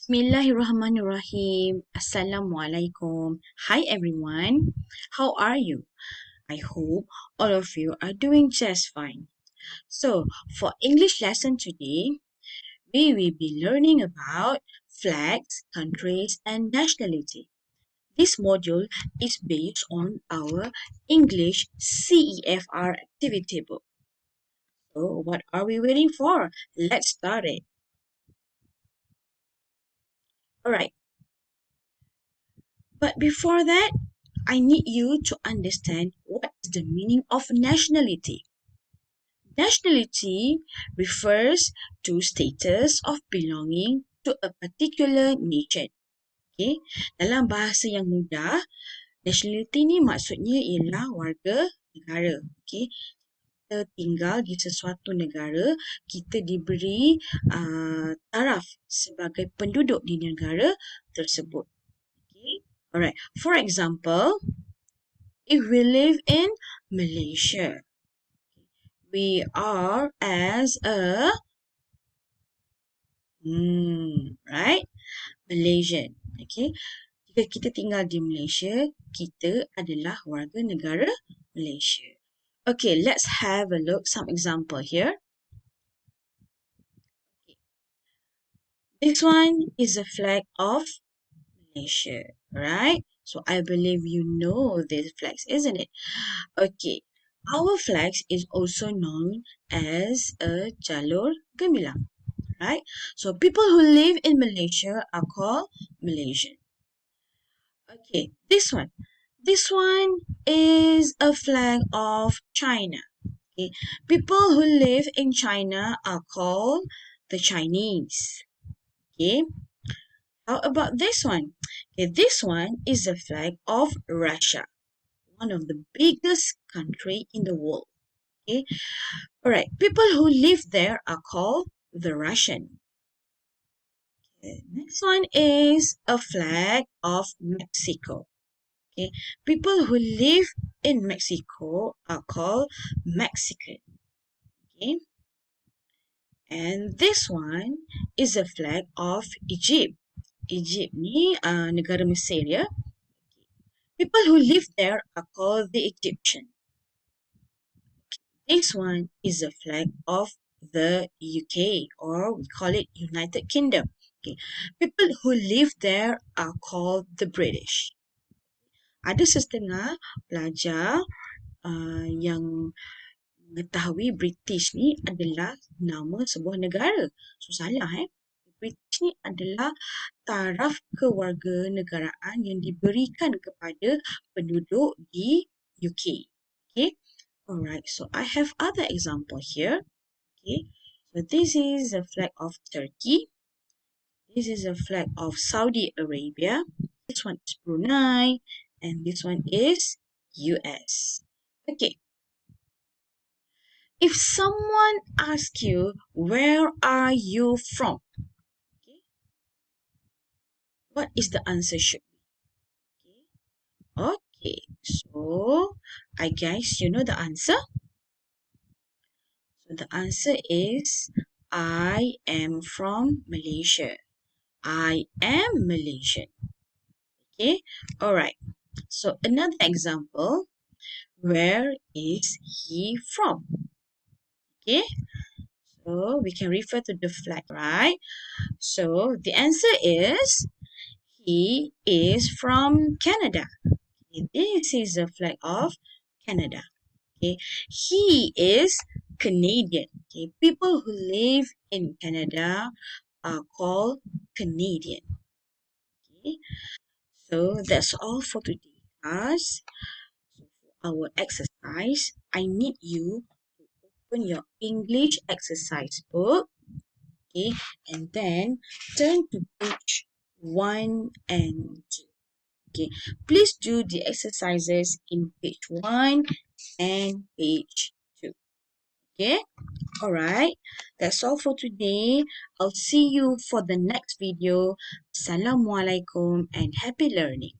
Bismillahirrahmanirrahim. Assalamualaikum. Hi everyone. How are you? I hope all of you are doing just fine. So, for English lesson today, we will be learning about flags, countries, and nationality. This module is based on our English CEFR activity book. So, what are we waiting for? Let's start it. Alright, but before that, I need you to understand what is the meaning of nationality. Nationality refers to status of belonging to a particular nation. Okay? Dalam bahasa yang mudah, nationality ni maksudnya ialah warga negara. Okay? Kita tinggal di sesuatu negara, kita diberi taraf sebagai penduduk di negara tersebut. Okay? Alright. For example, if we live in Malaysia, we are as a right, Malaysian. Okay. Jika kita tinggal di Malaysia, kita adalah warga negara Malaysia. Okay, let's have a look some example here. This one is a flag of Malaysia, right? So I believe you know these flags, isn't it? Okay, our flags is also known as a jalur gemilang, right? So people who live in Malaysia are called Malaysian. Okay, this one. This one is a flag of China. Okay, people who live in China are called the Chinese. Okay, how about this one? Okay, this one is a flag of Russia, one of the biggest country in the world. Okay, all right. People who live there are called the Russian. Okay, next one is a flag of Mexico. Okay, people who live in Mexico are called Mexican. Okay, and this one is a flag of Egypt. Egypt ni negara Mesir ya. People who live there are called the Egyptian. This one is a flag of the UK, or we call it United Kingdom. Okay. People who live there are called the British. Ada setengah pelajar yang mengetahui British ni adalah nama sebuah negara. So salah British ni adalah taraf kewarganegaraan yang diberikan kepada penduduk di UK. Okay. Alright, so I have other example here. Okay. So this is a flag of Turkey. This is a flag of Saudi Arabia. This one is Brunei. And this one is US. Okay. If someone asks you, where are you from? Okay. What is the answer should be? Okay. So, I guess you know the answer. So, the answer is, I am from Malaysia. I am Malaysian. Okay. Alright. So, another example. Where is he from? Okay. So, we can refer to the flag, right? So, the answer is, he is from Canada. Okay, this is a flag of Canada. Okay, he is Canadian. Okay, people who live in Canada are called Canadian. Okay, so that's all for today, guys. So for our exercise, I need you to open your English exercise book. Okay, and then turn to page 1 and 2. Okay, please do the exercises in page 1 and page 2. Okay, alright, that's all for today. I'll see you for the next video. Assalamualaikum and happy learning.